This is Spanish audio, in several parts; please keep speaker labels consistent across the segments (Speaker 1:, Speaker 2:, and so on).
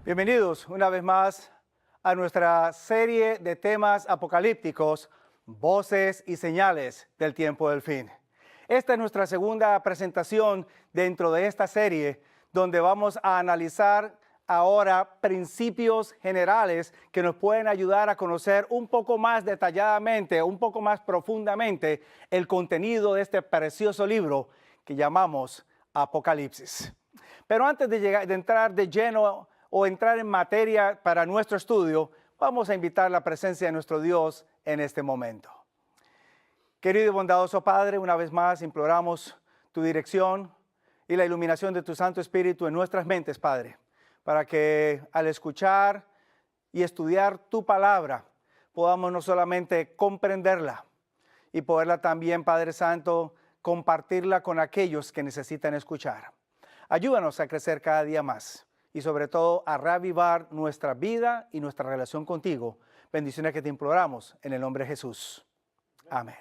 Speaker 1: Bienvenidos una vez más a nuestra serie de temas apocalípticos, voces y señales del tiempo del fin. Esta es nuestra segunda presentación dentro de esta serie, donde vamos a analizar ahora principios generales que nos pueden ayudar a conocer un poco más detalladamente, un poco más profundamente el contenido de este precioso libro que llamamos Apocalipsis. Pero antes de entrar de lleno o entrar en materia para nuestro estudio, vamos a invitar la presencia de nuestro Dios en este momento. Querido y bondadoso Padre, una vez más imploramos tu dirección y la iluminación de tu Santo Espíritu en nuestras mentes, Padre, para que al escuchar y estudiar tu palabra podamos no solamente comprenderla y poderla también, Padre Santo, compartirla con aquellos que necesitan escuchar. Ayúdanos a crecer cada día más y sobre todo a reavivar nuestra vida y nuestra relación contigo. Bendiciones que te imploramos en el nombre de Jesús. Amén.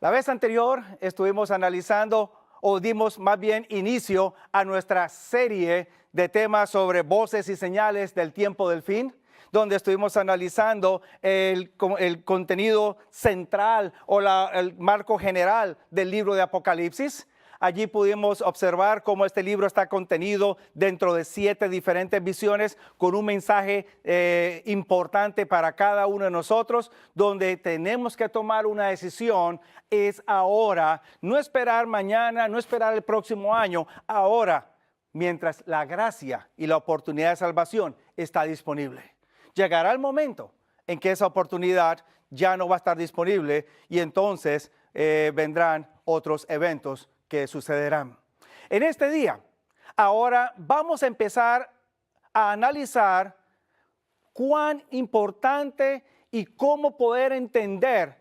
Speaker 1: La vez anterior estuvimos analizando o dimos más bien inicio a nuestra serie de temas sobre voces y señales del tiempo del fin, donde estuvimos analizando el contenido central o el marco general del libro de Apocalipsis. Allí pudimos observar cómo este libro está contenido dentro de 7 diferentes visiones con un mensaje importante para cada uno de nosotros, donde tenemos que tomar una decisión es ahora, no esperar mañana, no esperar el próximo año, ahora, mientras la gracia y la oportunidad de salvación está disponible. Llegará el momento en que esa oportunidad ya no va a estar disponible y entonces vendrán otros eventos que sucederán. En este día, ahora vamos a empezar a analizar cuán importante y cómo poder entender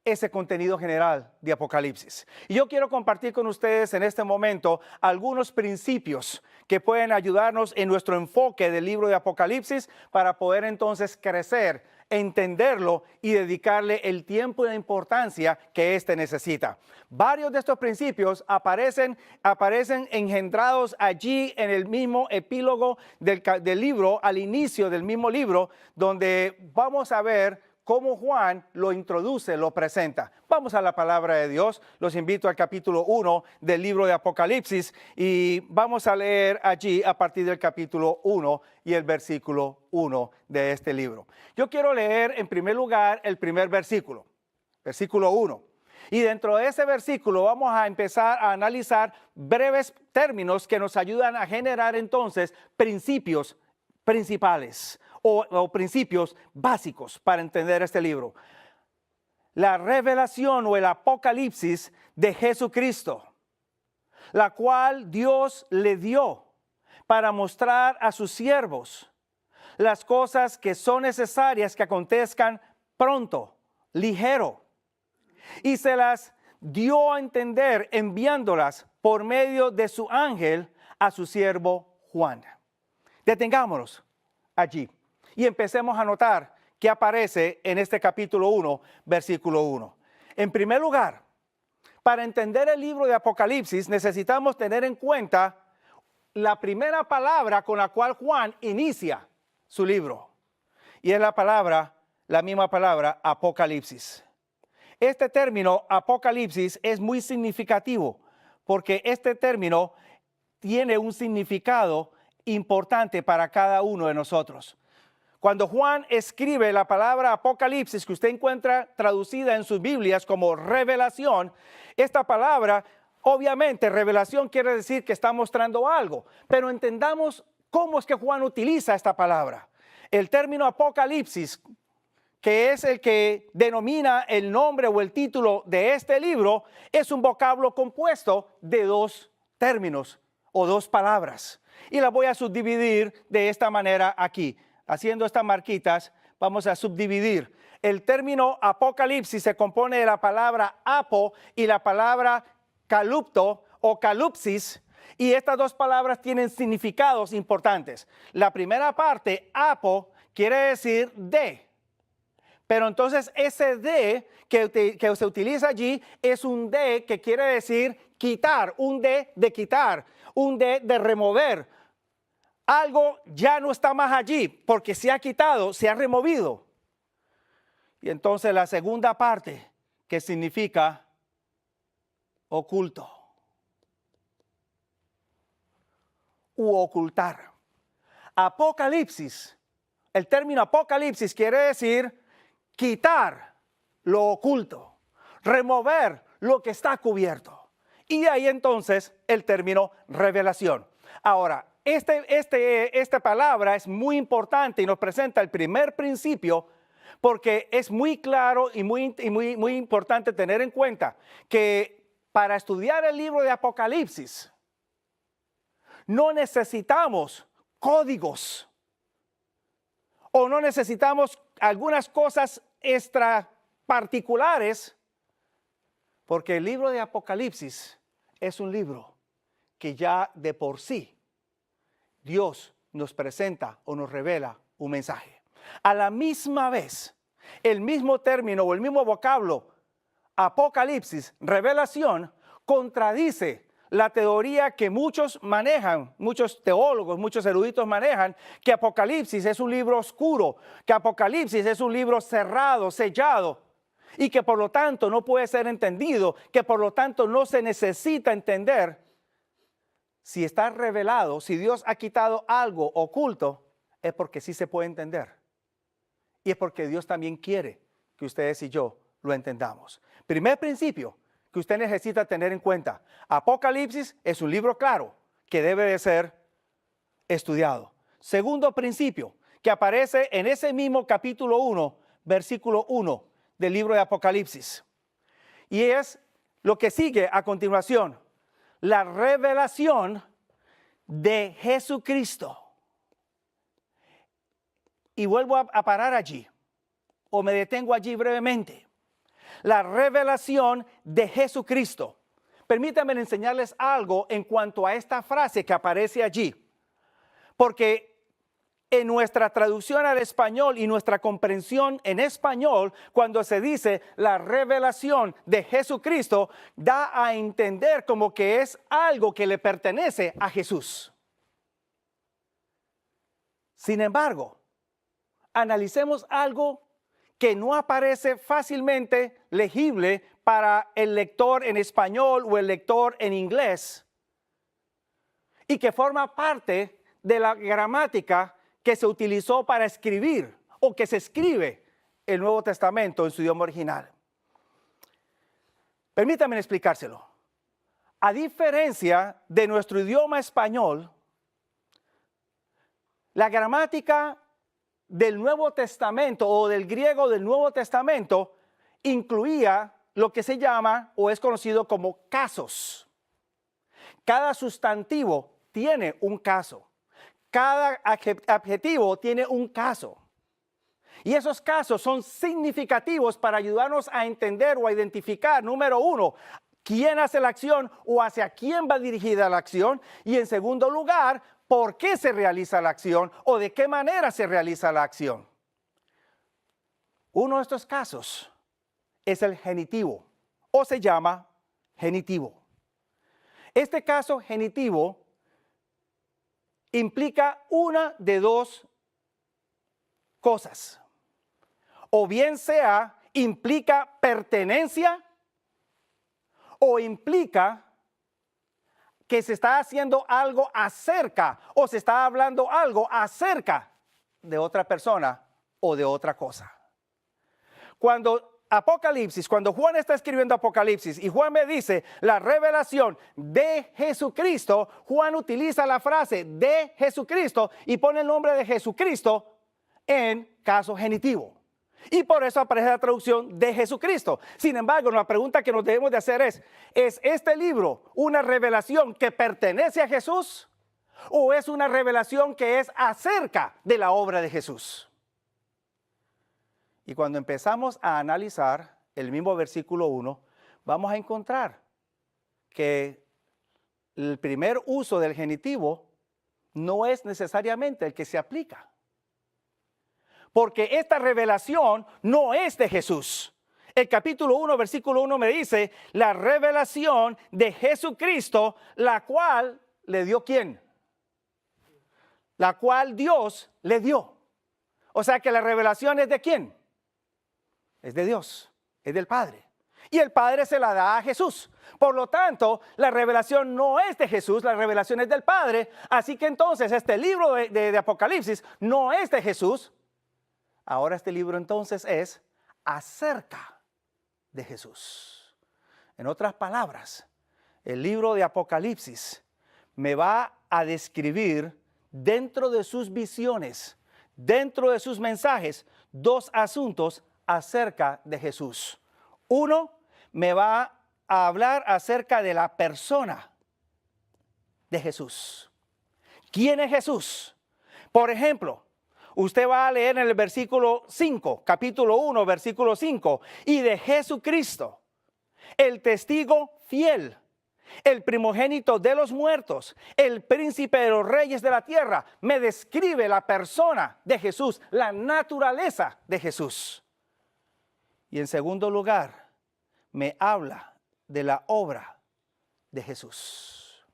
Speaker 1: ese contenido general de Apocalipsis. Y yo quiero compartir con ustedes en este momento algunos principios que pueden ayudarnos en nuestro enfoque del libro de Apocalipsis para poder entonces crecer, entenderlo y dedicarle el tiempo y la importancia que éste necesita. Varios de estos principios aparecen engendrados allí en el mismo epílogo del libro, al inicio del mismo libro, donde vamos a ver cómo Juan lo introduce, lo presenta. Vamos a la palabra de Dios. Los invito al capítulo 1 del libro de Apocalipsis y vamos a leer allí a partir del capítulo 1 y el versículo 1 de este libro. Yo quiero leer en primer lugar el primer versículo, versículo 1. Y dentro de ese versículo vamos a empezar a analizar breves términos que nos ayudan a generar entonces principios principales o principios básicos para entender este libro. La revelación o el apocalipsis de Jesucristo, la cual Dios le dio para mostrar a sus siervos las cosas que son necesarias que acontezcan pronto, ligero. Y se las dio a entender enviándolas por medio de su ángel a su siervo Juan. Detengámonos allí y empecemos a notar qué aparece en este capítulo 1, versículo 1. En primer lugar, para entender el libro de Apocalipsis necesitamos tener en cuenta la primera palabra con la cual Juan inicia su libro. Y es la misma palabra, Apocalipsis. Este término, Apocalipsis, es muy significativo porque este término tiene un significado importante para cada uno de nosotros. Cuando Juan escribe la palabra Apocalipsis, que usted encuentra traducida en sus Biblias como revelación, esta palabra, obviamente, revelación quiere decir que está mostrando algo, pero entendamos cómo es que Juan utiliza esta palabra. El término Apocalipsis, que es el que denomina el nombre o el título de este libro, es un vocablo compuesto de 2 términos o 2 palabras. Y las voy a subdividir de esta manera aquí. Haciendo estas marquitas, vamos a subdividir. El término Apocalipsis se compone de la palabra apo y la palabra calupto o calupsis. Y estas 2 palabras tienen significados importantes. La primera parte, apo, quiere decir de. Pero entonces ese de que se utiliza allí es un de que quiere decir quitar, un de quitar, un de remover, algo ya no está más allí porque se ha quitado, se ha removido. Y entonces la segunda parte, que significa oculto u ocultar. Apocalipsis, el término apocalipsis quiere decir quitar lo oculto, remover lo que está cubierto. Y ahí entonces el término revelación. Ahora, esta palabra es muy importante y nos presenta el primer principio porque es muy claro y muy importante tener en cuenta que para estudiar el libro de Apocalipsis no necesitamos códigos o no necesitamos algunas cosas extra particulares, porque el libro de Apocalipsis es un libro que ya de por sí Dios nos presenta o nos revela un mensaje. A la misma vez, el mismo término o el mismo vocablo, Apocalipsis, revelación, contradice la teoría que muchos manejan, muchos teólogos, muchos eruditos manejan, que Apocalipsis es un libro oscuro, que Apocalipsis es un libro cerrado, sellado, y que por lo tanto no puede ser entendido, que por lo tanto no se necesita entender. Si está revelado, si Dios ha quitado algo oculto, es porque sí se puede entender. Y es porque Dios también quiere que ustedes y yo lo entendamos. Primer principio que usted necesita tener en cuenta: Apocalipsis es un libro claro que debe de ser estudiado. Segundo principio que aparece en ese mismo capítulo 1, versículo 1 del libro de Apocalipsis. Y es lo que sigue a continuación: la revelación de Jesucristo. Y vuelvo a parar allí, o me detengo allí brevemente. La revelación de Jesucristo. Permítanme enseñarles algo en cuanto a esta frase que aparece allí. Porque en nuestra traducción al español y nuestra comprensión en español, cuando se dice la revelación de Jesucristo, da a entender como que es algo que le pertenece a Jesús. Sin embargo, analicemos algo que no aparece fácilmente legible para el lector en español o el lector en inglés, y que forma parte de la gramática que se utilizó para escribir o que se escribe el Nuevo Testamento en su idioma original. Permítanme explicárselo. A diferencia de nuestro idioma español, la gramática del Nuevo Testamento o del griego del Nuevo Testamento incluía lo que se llama o es conocido como casos. Cada sustantivo tiene un caso. Cada adjetivo tiene un caso. Y esos casos son significativos para ayudarnos a entender o a identificar, número uno, quién hace la acción o hacia quién va dirigida la acción. Y en segundo lugar, por qué se realiza la acción o de qué manera se realiza la acción. Uno de estos casos es el genitivo o se llama genitivo. Este caso genitivo implica una de dos cosas. O bien sea implica pertenencia o implica que se está haciendo algo acerca o se está hablando algo acerca de otra persona o de otra cosa. Cuando Juan está escribiendo Apocalipsis y Juan me dice la revelación de Jesucristo, Juan utiliza la frase de Jesucristo y pone el nombre de Jesucristo en caso genitivo. Y por eso aparece la traducción de Jesucristo. Sin embargo, la pregunta que nos debemos de hacer ¿es este libro una revelación que pertenece a Jesús o es una revelación que es acerca de la obra de Jesús? Y cuando empezamos a analizar el mismo versículo 1, vamos a encontrar que el primer uso del genitivo no es necesariamente el que se aplica. Porque esta revelación no es de Jesús. El capítulo 1, versículo 1 me dice, la revelación de Jesucristo, la cual le dio ¿quién? la cual Dios le dio. O sea que la revelación es ¿de quién? Es de Dios, es del Padre. Y el Padre se la da a Jesús. Por lo tanto, la revelación no es de Jesús, la revelación es del Padre. Así que entonces este libro de Apocalipsis no es de Jesús. Ahora este libro entonces es acerca de Jesús. En otras palabras, el libro de Apocalipsis me va a describir dentro de sus visiones, dentro de sus mensajes, dos asuntos acerca de Jesús. Uno, me va a hablar acerca de la persona de Jesús. ¿Quién es Jesús? Por ejemplo, usted va a leer en el versículo 5, capítulo 1, versículo 5, y de Jesucristo, el testigo fiel, el primogénito de los muertos, el príncipe de los reyes de la tierra, me describe la persona de Jesús, la naturaleza de Jesús. Y en segundo lugar, me habla de la obra de Jesús.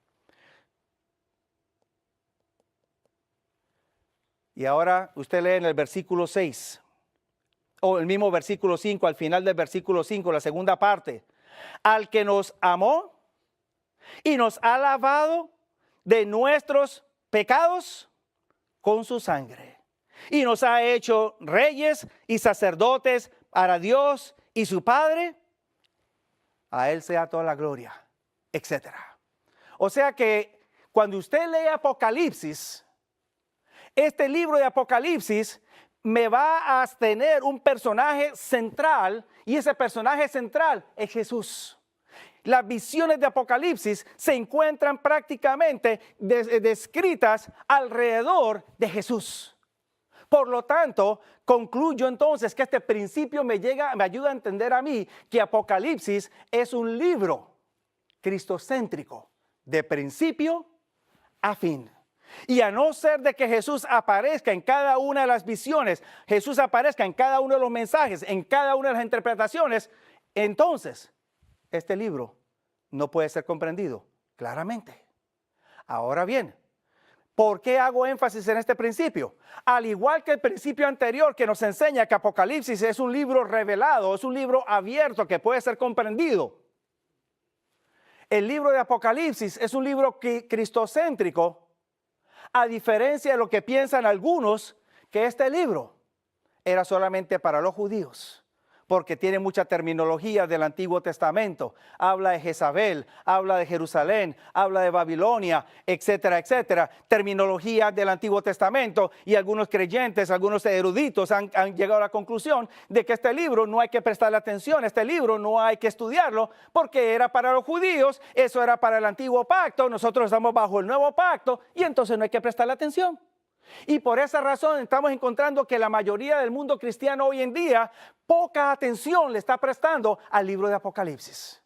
Speaker 1: Y ahora usted lee en el versículo 6, o el mismo versículo 5, al final del versículo 5, la segunda parte. Al que nos amó y nos ha lavado de nuestros pecados con su sangre. Y nos ha hecho reyes y sacerdotes para Dios y su Padre. A Él sea toda la gloria, etc. O sea que cuando usted lee Apocalipsis, este libro de Apocalipsis me va a tener un personaje central, y ese personaje central es Jesús. Las visiones de Apocalipsis se encuentran prácticamente descritas alrededor de Jesús. Por lo tanto, concluyo entonces que este principio me ayuda a entender a mí que Apocalipsis es un libro cristocéntrico, de principio a fin. Y a no ser de que Jesús aparezca en cada una de las visiones, Jesús aparezca en cada uno de los mensajes, en cada una de las interpretaciones, entonces este libro no puede ser comprendido claramente. Ahora bien, ¿por qué hago énfasis en este principio? Al igual que el principio anterior que nos enseña que Apocalipsis es un libro revelado, es un libro abierto que puede ser comprendido. El libro de Apocalipsis es un libro cristocéntrico, a diferencia de lo que piensan algunos, que este libro era solamente para los judíos, porque tiene mucha terminología del Antiguo Testamento. Habla de Jezabel, habla de Jerusalén, habla de Babilonia, etcétera, etcétera. Terminología del Antiguo Testamento, y algunos creyentes, algunos eruditos han llegado a la conclusión de que este libro no hay que prestarle atención, este libro no hay que estudiarlo, porque era para los judíos, eso era para el Antiguo Pacto, nosotros estamos bajo el Nuevo Pacto, y entonces no hay que prestarle atención. Y por esa razón estamos encontrando que la mayoría del mundo cristiano hoy en día poca atención le está prestando al libro de Apocalipsis.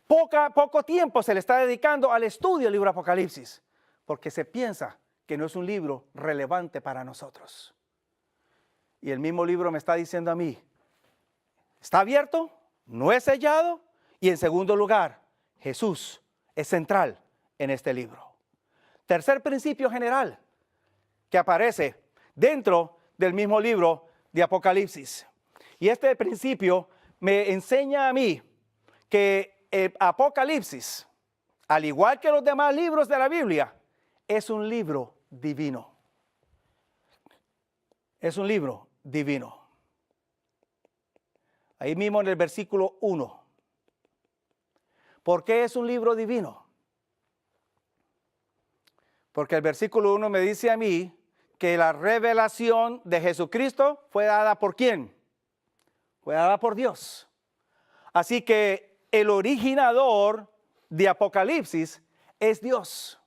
Speaker 1: Poco tiempo se le está dedicando al estudio del libro de Apocalipsis, porque se piensa que no es un libro relevante para nosotros. Y el mismo libro me está diciendo a mí, ¿está abierto? ¿No es sellado? Y en segundo lugar, Jesús es central en este libro. Tercer principio general que aparece dentro del mismo libro de Apocalipsis. Y este principio me enseña a mí que el Apocalipsis, al igual que los demás libros de la Biblia, es un libro divino. Es un libro divino. Ahí mismo en el versículo 1. ¿Por qué es un libro divino? Porque el versículo 1 me dice a mí que la revelación de Jesucristo fue dada ¿por quién? Fue dada por Dios. Así que el originador de Apocalipsis es Dios.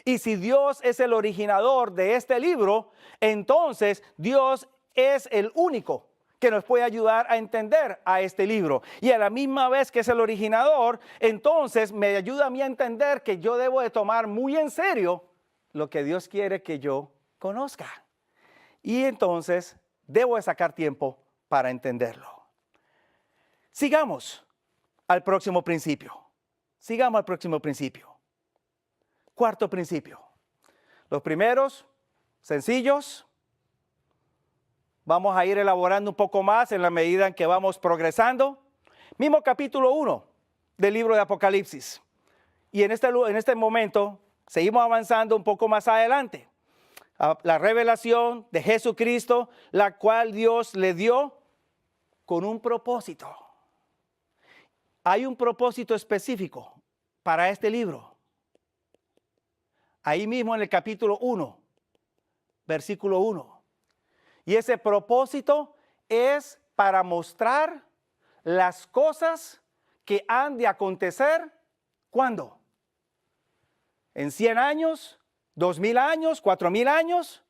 Speaker 1: Y si Dios es el originador de este libro, entonces Dios es el único que nos puede ayudar a entender a este libro. Y a la misma vez que es el originador, entonces me ayuda a mí a entender que yo debo de tomar muy en serio lo que Dios quiere que yo conozca. Y entonces debo de sacar tiempo para entenderlo. Sigamos al próximo principio. Sigamos al próximo principio. Cuarto principio. Los primeros, sencillos. Vamos a ir elaborando un poco más en la medida en que vamos progresando. Mismo capítulo 1 del libro de Apocalipsis. Y en este momento seguimos avanzando un poco más adelante. La revelación de Jesucristo, la cual Dios le dio con un propósito. Hay un propósito específico para este libro. Ahí mismo en el capítulo 1, versículo 1. Y ese propósito es para mostrar las cosas que han de acontecer, ¿cuándo? ¿En 100 años? ¿2000 años? ¿4000 años?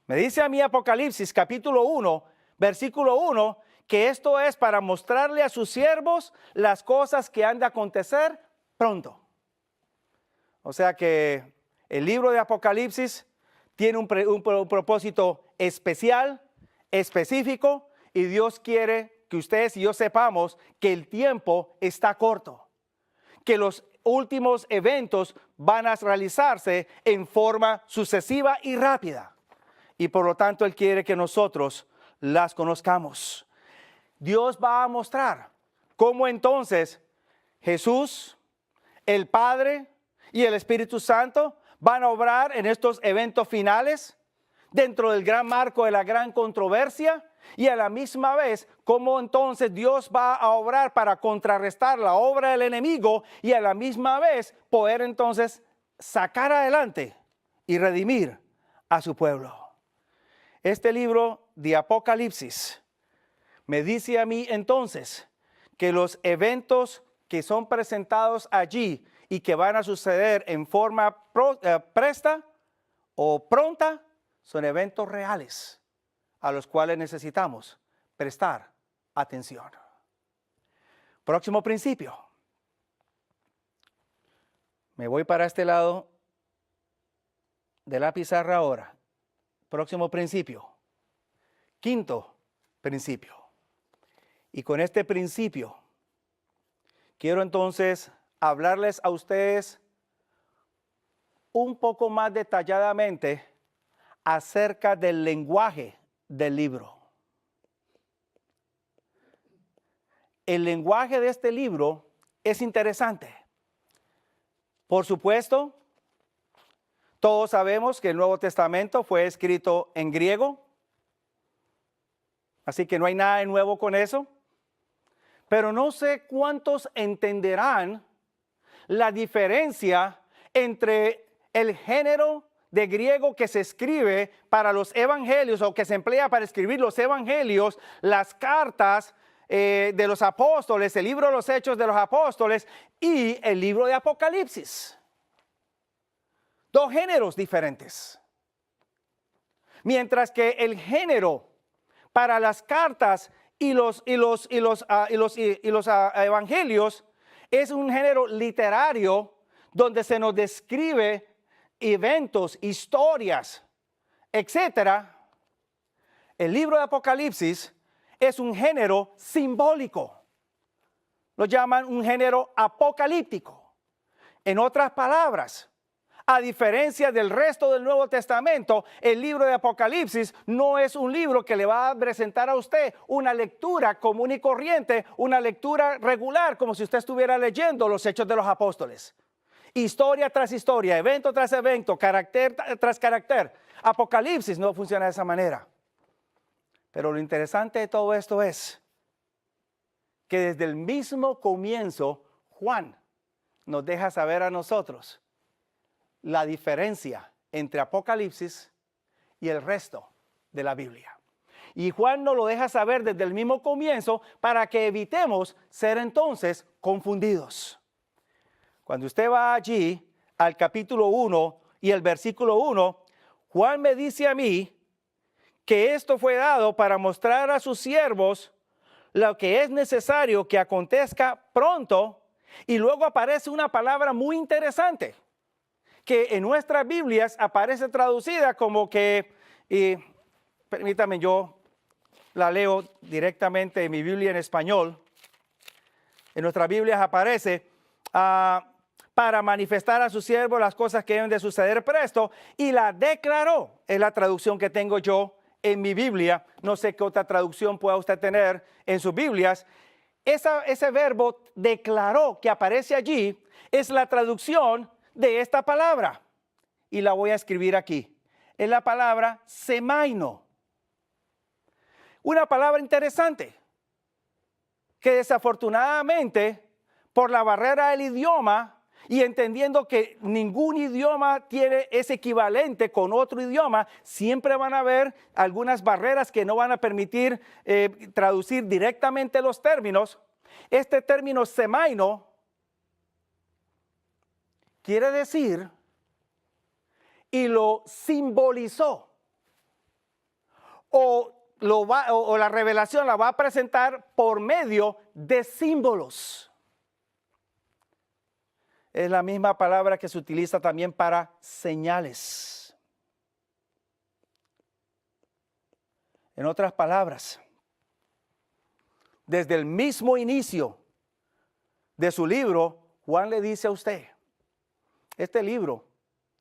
Speaker 1: Me dice a mí Apocalipsis capítulo 1, versículo 1, que esto es para mostrarle a sus siervos las cosas que han de acontecer pronto. O sea que el libro de Apocalipsis tiene un propósito especial, específico, y Dios quiere que ustedes y yo sepamos que el tiempo está corto, que los últimos eventos van a realizarse en forma sucesiva y rápida, y por lo tanto Él quiere que nosotros las conozcamos. Dios va a mostrar cómo entonces Jesús, el Padre y el Espíritu Santo van a obrar en estos eventos finales dentro del gran marco de la gran controversia, y a la misma vez cómo entonces Dios va a obrar para contrarrestar la obra del enemigo y a la misma vez poder entonces sacar adelante y redimir a su pueblo. Este libro de Apocalipsis me dice a mí entonces que los eventos que son presentados allí y que van a suceder en forma presta o pronta son eventos reales a los cuales necesitamos prestar atención. Próximo principio. Me voy para este lado de la pizarra ahora. Próximo principio. Quinto principio. Y con este principio quiero entonces hablarles a ustedes un poco más detalladamente acerca del lenguaje del libro. El lenguaje de este libro es interesante. Por supuesto, todos sabemos que el Nuevo Testamento fue escrito en griego, así que no hay nada de nuevo con eso. Pero no sé cuántos entenderán la diferencia entre el género de griego que se escribe para los evangelios o que se emplea para escribir los evangelios, las cartas de los apóstoles, el libro de los Hechos de los Apóstoles y el libro de Apocalipsis. Dos géneros diferentes. Mientras que el género para las cartas y los evangelios es un género literario donde se nos describe eventos, historias, etcétera. El libro de Apocalipsis es un género simbólico. Lo llaman un género apocalíptico. En otras palabras, a diferencia del resto del Nuevo Testamento, el libro de Apocalipsis no es un libro que le va a presentar a usted una lectura común y corriente, una lectura regular, como si usted estuviera leyendo los Hechos de los Apóstoles. Historia tras historia, evento tras evento, carácter tras carácter. Apocalipsis no funciona de esa manera. Pero lo interesante de todo esto es que desde el mismo comienzo, Juan nos deja saber a nosotros la diferencia entre Apocalipsis y el resto de la Biblia. Y Juan nos lo deja saber desde el mismo comienzo para que evitemos ser entonces confundidos. Cuando usted va allí al capítulo 1 y el versículo 1, Juan me dice a mí que esto fue dado para mostrar a sus siervos lo que es necesario que acontezca pronto, y luego aparece una palabra muy interesante que en nuestras Biblias aparece traducida como que, y permítame, yo la leo directamente en mi Biblia en español. En nuestras Biblias aparece para manifestar a su siervo las cosas que deben de suceder presto, y la declaró. Es la traducción que tengo yo en mi Biblia. No sé qué otra traducción pueda usted tener en sus Biblias. Ese verbo declaró que aparece allí es la traducción de esta palabra. Y la voy a escribir aquí. Es la palabra semaino. Una palabra interesante que desafortunadamente por la barrera del idioma y entendiendo que ningún idioma es equivalente con otro idioma, siempre van a haber algunas barreras que no van a permitir traducir directamente los términos. Este término semaino quiere decir y lo simbolizó o la revelación la va a presentar por medio de símbolos. Es la misma palabra que se utiliza también para señales. En otras palabras, desde el mismo inicio de su libro, Juan le dice a usted, este libro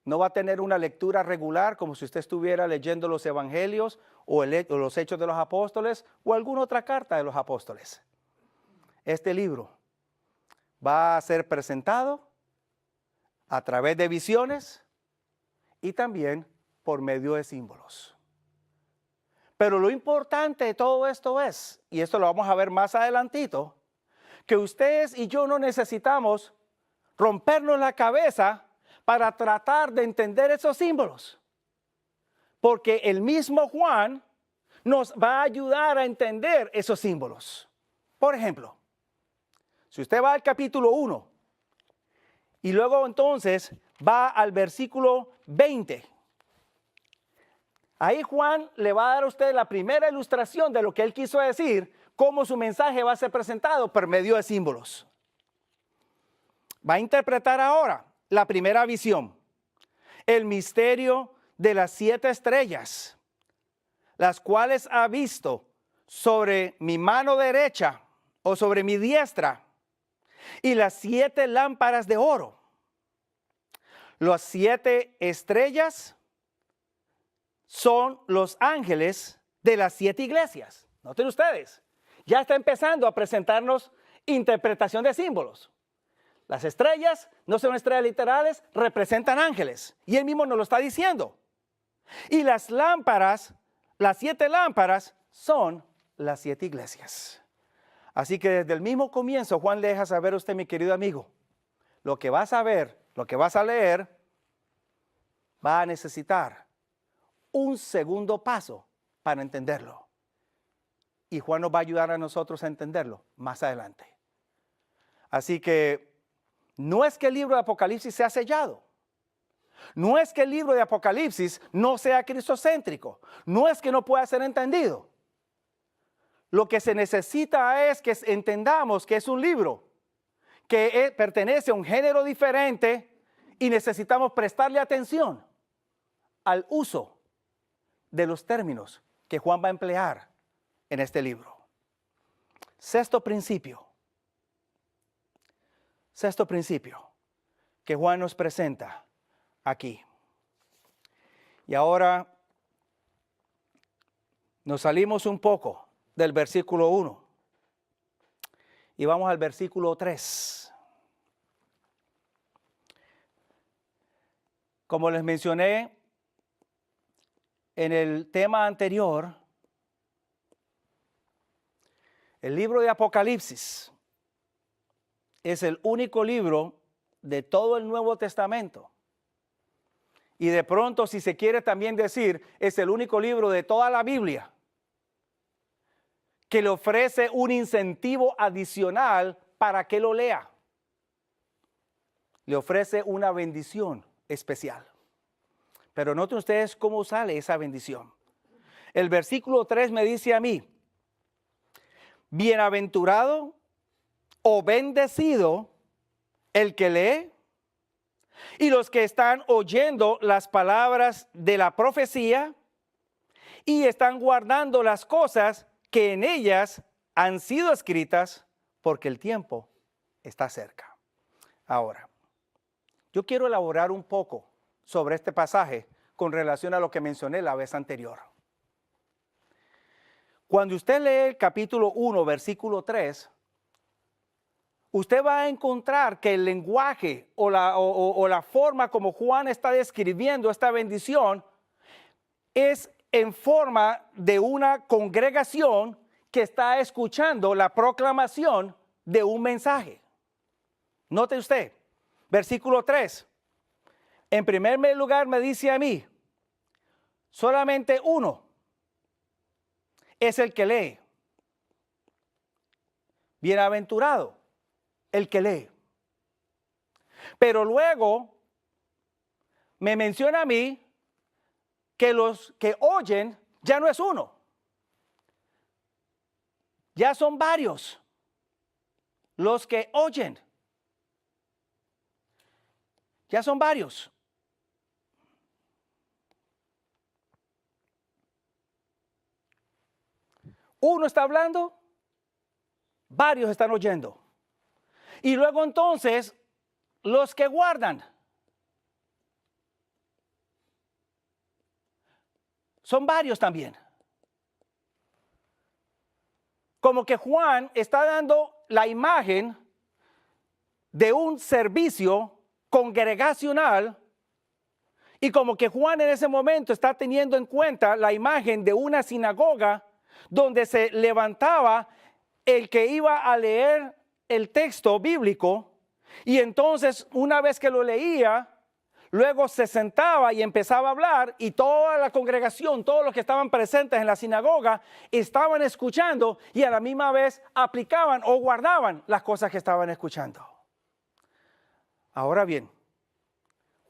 Speaker 1: no va a tener una lectura regular como si usted estuviera leyendo los evangelios o los hechos de los apóstoles o alguna otra carta de los apóstoles. Este libro va a ser presentado a través de visiones y también por medio de símbolos. Pero lo importante de todo esto es, y esto lo vamos a ver más adelantito, que ustedes y yo no necesitamos rompernos la cabeza para tratar de entender esos símbolos. Porque el mismo Juan nos va a ayudar a entender esos símbolos. Por ejemplo, si usted va al capítulo 1, y luego entonces va al versículo 20. Ahí Juan le va a dar a usted la primera ilustración de lo que él quiso decir, cómo su mensaje va a ser presentado por medio de símbolos. Va a interpretar ahora la primera visión, el misterio de las 7 estrellas, las cuales ha visto sobre mi mano derecha o sobre mi diestra, y las 7 lámparas de oro. Las 7 estrellas son los ángeles de las 7 iglesias. Noten ustedes, ya está empezando a presentarnos interpretación de símbolos. Las estrellas no son estrellas literales, representan ángeles. Y él mismo nos lo está diciendo. Y las lámparas, las 7 lámparas, son las 7 iglesias. Así que desde el mismo comienzo, Juan le deja saber a usted, mi querido amigo, lo que vas a ver, lo que vas a leer, va a necesitar un segundo paso para entenderlo. Y Juan nos va a ayudar a nosotros a entenderlo más adelante. Así que no es que el libro de Apocalipsis sea sellado. No es que el libro de Apocalipsis no sea cristocéntrico. No es que no pueda ser entendido. Lo que se necesita es que entendamos que es un libro que pertenece a un género diferente y necesitamos prestarle atención al uso de los términos que Juan va a emplear en este libro. Sexto principio que Juan nos presenta aquí. Y ahora nos salimos un poco del versículo 1 y vamos al versículo 3. Como les mencioné en el tema anterior, el libro de Apocalipsis es el único libro de todo el Nuevo Testamento. Y de pronto, si se quiere también decir, es el único libro de toda la Biblia que le ofrece un incentivo adicional para que lo lea. Le ofrece una bendición especial. Pero noten ustedes cómo sale esa bendición. El versículo 3 me dice a mí, bienaventurado o bendecido el que lee y los que están oyendo las palabras de la profecía y están guardando las cosas que en ellas han sido escritas, porque el tiempo está cerca. Ahora, Yo quiero elaborar un poco sobre este pasaje con relación a lo que mencioné la vez anterior. Cuando usted lee el capítulo 1, versículo 3, usted va a encontrar que el lenguaje o la forma como Juan está describiendo esta bendición es en forma de una congregación que está escuchando la proclamación de un mensaje. Note usted, versículo 3. En primer lugar me dice a mí, solamente uno es el que lee. Bienaventurado el que lee. Pero luego me menciona a mí que los que oyen ya no es uno. Ya son varios los que oyen. Ya son varios. Uno está hablando, varios están oyendo. Y luego entonces, los que guardan. Son varios también. Como que Juan está dando la imagen de un servicio congregacional y como que Juan en ese momento está teniendo en cuenta la imagen de una sinagoga donde se levantaba el que iba a leer el texto bíblico y entonces una vez que lo leía, luego se sentaba y empezaba a hablar y toda la congregación, todos los que estaban presentes en la sinagoga, estaban escuchando y a la misma vez aplicaban o guardaban las cosas que estaban escuchando. Ahora bien,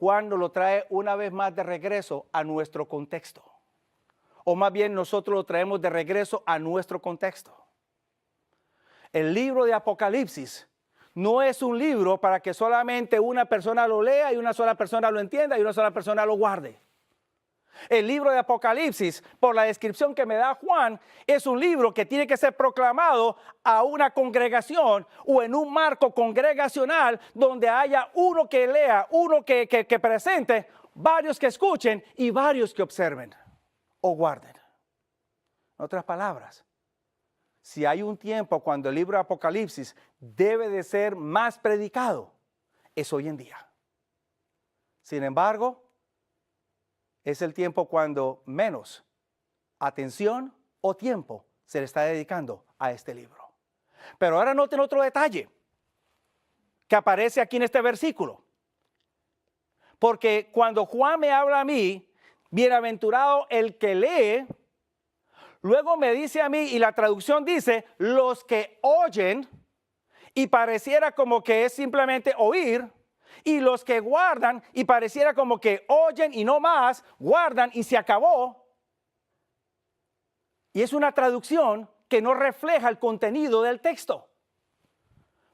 Speaker 1: Juan nos lo trae una vez más de regreso a nuestro contexto. O más bien nosotros lo traemos de regreso a nuestro contexto. El libro de Apocalipsis no es un libro para que solamente una persona lo lea y una sola persona lo entienda y una sola persona lo guarde. El libro de Apocalipsis, por la descripción que me da Juan, es un libro que tiene que ser proclamado a una congregación o en un marco congregacional donde haya uno que lea, uno que presente, varios que escuchen y varios que observen o guarden. En otras palabras, si hay un tiempo cuando el libro de Apocalipsis debe de ser más predicado, es hoy en día. Sin embargo, es el tiempo cuando menos atención o tiempo se le está dedicando a este libro. Pero ahora noten otro detalle que aparece aquí en este versículo. Porque cuando Juan me habla a mí, bienaventurado el que lee, luego me dice a mí, y la traducción dice, los que oyen, y pareciera como que es simplemente oír, y los que guardan, y pareciera como que oyen y no más, guardan y se acabó. Y es una traducción que no refleja el contenido del texto.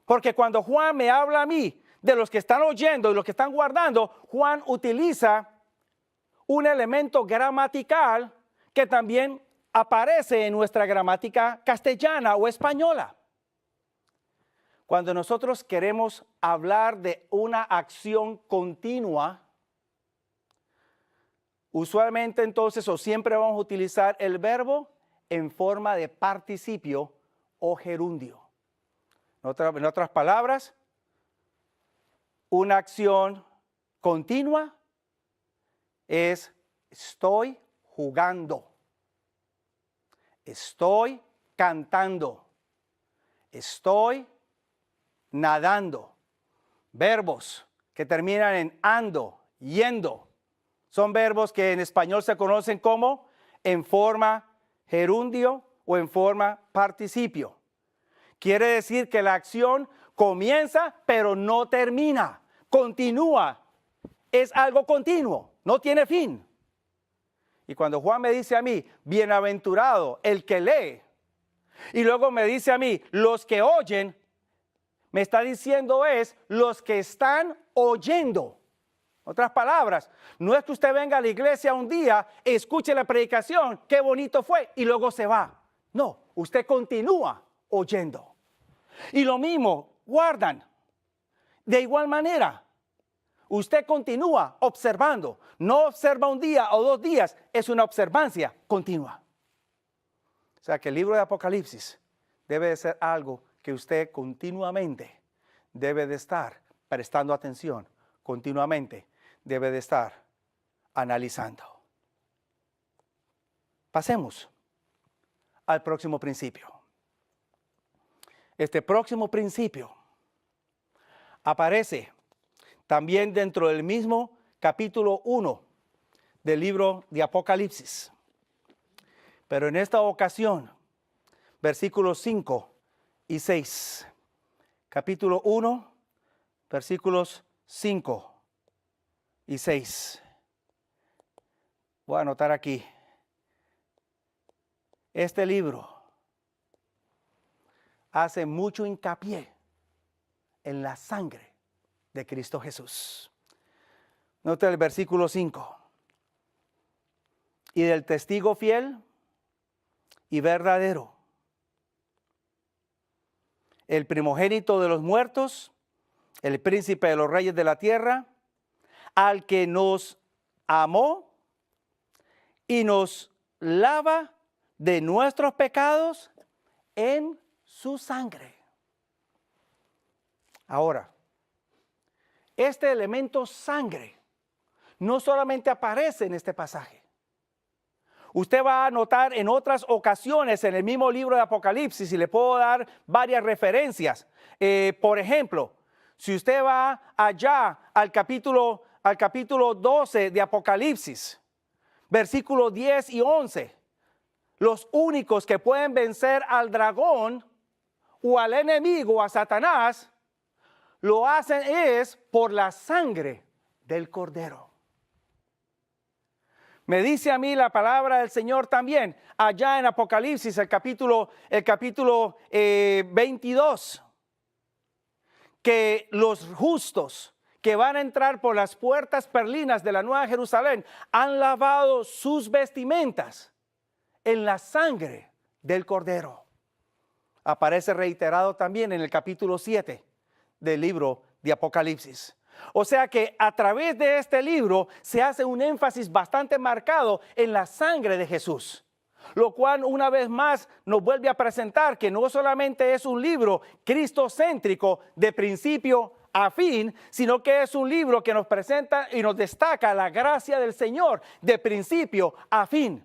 Speaker 1: Porque cuando Juan me habla a mí de los que están oyendo y los que están guardando, Juan utiliza un elemento gramatical que también aparece en nuestra gramática castellana o española. Cuando nosotros queremos hablar de una acción continua, usualmente entonces o siempre vamos a utilizar el verbo en forma de participio o gerundio. En otras palabras, una acción continua es estoy jugando, estoy cantando, estoy nadando. Verbos que terminan en ando, yendo, son verbos que en español se conocen como en forma gerundio o en forma participio. Quiere decir que la acción comienza pero no termina, continúa, es algo continuo, no tiene fin. Y cuando Juan me dice a mí, bienaventurado el que lee, y luego me dice a mí, los que oyen, me está diciendo es los que están oyendo. Otras palabras, no es que usted venga a la iglesia un día, escuche la predicación, qué bonito fue, y luego se va. No, usted continúa oyendo. Y lo mismo, guardan. De igual manera, usted continúa observando. No observa un día o 2 días, es una observancia continua. O sea que el libro de Apocalipsis debe de ser algo que usted continuamente debe de estar prestando atención, continuamente debe de estar analizando. Pasemos al próximo principio. Este próximo principio aparece también dentro del mismo capítulo 1 del libro de Apocalipsis. Pero en esta ocasión, versículos 5 y 6. Capítulo 1, versículos 5 y 6. Voy a anotar aquí. Este libro hace mucho hincapié en la sangre de Cristo Jesús. Nota el versículo 5. Y del testigo fiel y verdadero, el primogénito de los muertos, el príncipe de los reyes de la tierra, al que nos amó y nos lava de nuestros pecados en su sangre. Ahora, este elemento sangre no solamente aparece en este pasaje. Usted va a notar en otras ocasiones en el mismo libro de Apocalipsis, y le puedo dar varias referencias. Por ejemplo, si usted va allá al capítulo 12 de Apocalipsis, versículos 10 y 11, los únicos que pueden vencer al dragón o al enemigo, a Satanás, lo hacen es por la sangre del Cordero. Me dice a mí la palabra del Señor también, allá en Apocalipsis, el capítulo 22, que los justos que van a entrar por las puertas perlinas de la Nueva Jerusalén han lavado sus vestimentas en la sangre del Cordero. Aparece reiterado también en el capítulo 7 del libro de Apocalipsis. O sea que a través de este libro se hace un énfasis bastante marcado en la sangre de Jesús, lo cual una vez más nos vuelve a presentar que no solamente es un libro cristocéntrico de principio a fin, sino que es un libro que nos presenta y nos destaca la gracia del Señor de principio a fin.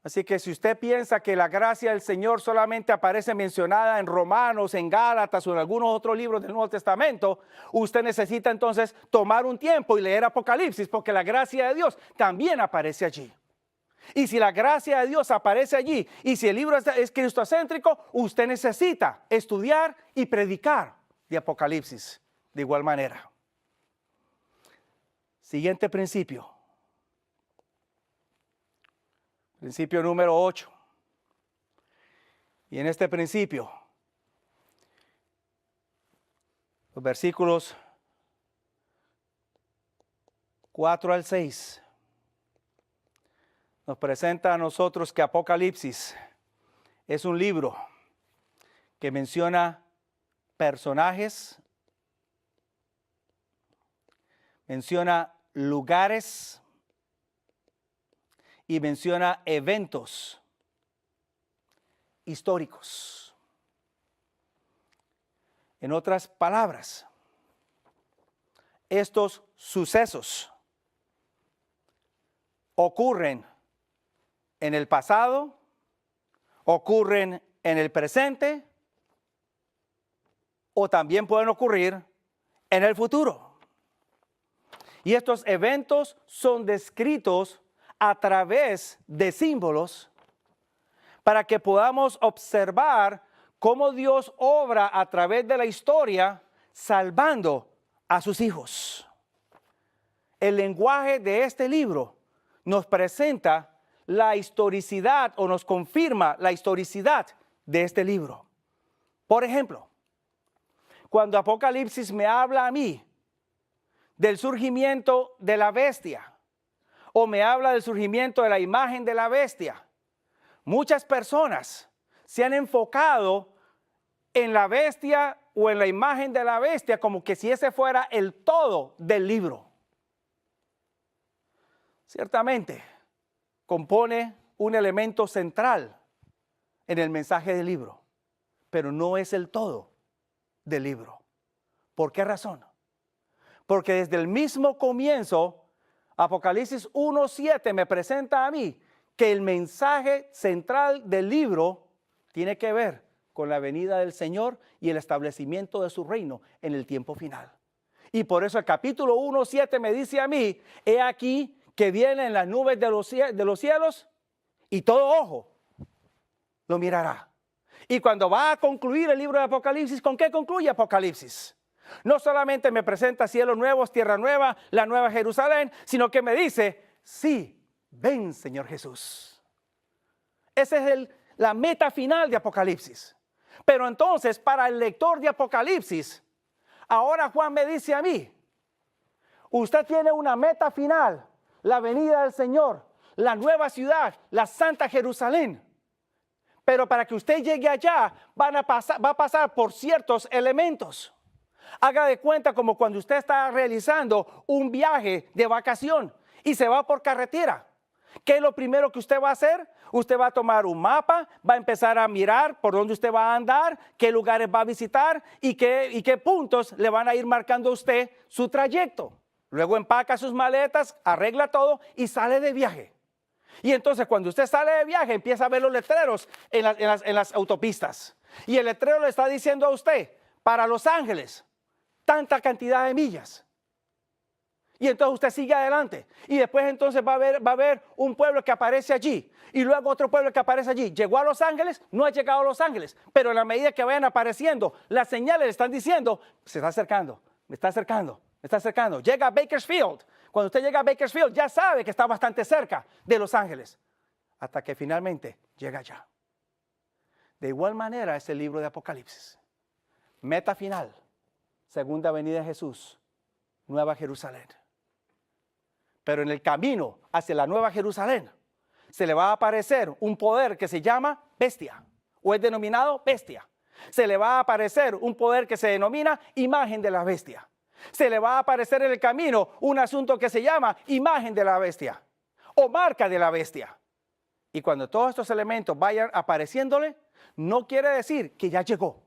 Speaker 1: Así que si usted piensa que la gracia del Señor solamente aparece mencionada en Romanos, en Gálatas o en algunos otros libros del Nuevo Testamento, usted necesita entonces tomar un tiempo y leer Apocalipsis, porque la gracia de Dios también aparece allí. Y si la gracia de Dios aparece allí y si el libro es cristocéntrico, usted necesita estudiar y predicar de Apocalipsis de igual manera. Siguiente principio. Principio número 8. Y en este principio, los versículos 4 al 6 nos presenta a nosotros que Apocalipsis es un libro que menciona personajes, menciona lugares y menciona eventos históricos. En otras palabras, estos sucesos ocurren en el pasado, ocurren en el presente o también pueden ocurrir en el futuro. Y estos eventos son descritos a través de símbolos para que podamos observar cómo Dios obra a través de la historia salvando a sus hijos. El lenguaje de este libro nos presenta la historicidad o nos confirma la historicidad de este libro. Por ejemplo, cuando Apocalipsis me habla a mí del surgimiento de la bestia, o me habla del surgimiento de la imagen de la bestia, muchas personas se han enfocado en la bestia o en la imagen de la bestia, como que si ese fuera el todo del libro. Ciertamente, compone un elemento central en el mensaje del libro, pero no es el todo del libro. ¿Por qué razón? Porque desde el mismo comienzo, Apocalipsis 1:7 me presenta a mí que el mensaje central del libro tiene que ver con la venida del Señor y el establecimiento de su reino en el tiempo final. Y por eso el capítulo 1:7 me dice a mí, he aquí que vienen las nubes de los cielos y todo ojo lo mirará. Y cuando va a concluir el libro de Apocalipsis, ¿con qué concluye Apocalipsis? No solamente me presenta cielos nuevos, tierra nueva, la nueva Jerusalén, sino que me dice, sí, ven Señor Jesús. Esa es la meta final de Apocalipsis. Pero entonces, para el lector de Apocalipsis, ahora Juan me dice a mí, usted tiene una meta final, la venida del Señor, la nueva ciudad, la Santa Jerusalén. Pero para que usted llegue allá, va a pasar por ciertos elementos. Haga de cuenta como cuando usted está realizando un viaje de vacación y se va por carretera. ¿Qué es lo primero que usted va a hacer? Usted va a tomar un mapa, va a empezar a mirar por dónde usted va a andar, qué lugares va a visitar y qué puntos le van a ir marcando a usted su trayecto. Luego empaca sus maletas, arregla todo y sale de viaje. Y entonces cuando usted sale de viaje empieza a ver los letreros en las autopistas. Y el letrero le está diciendo a usted, para Los Ángeles, tanta cantidad de millas. Y entonces usted sigue adelante. Y después entonces va a haber un pueblo que aparece allí. Y luego otro pueblo que aparece allí. ¿Llegó a Los Ángeles? No ha llegado a Los Ángeles. Pero en la medida que vayan apareciendo, las señales le están diciendo, se está acercando, me está acercando, me está acercando. Llega a Bakersfield. Cuando usted llega a Bakersfield ya sabe que está bastante cerca de Los Ángeles. Hasta que finalmente llega allá. De igual manera es el libro de Apocalipsis. Meta final. Segunda venida de Jesús. Nueva Jerusalén. Pero en el camino hacia la Nueva Jerusalén se le va a aparecer un poder que se llama bestia. O es denominado bestia. Se le va a aparecer un poder que se denomina imagen de la bestia. Se le va a aparecer en el camino un asunto que se llama imagen de la bestia o marca de la bestia. Y cuando todos estos elementos vayan apareciéndole, no quiere decir que ya llegó,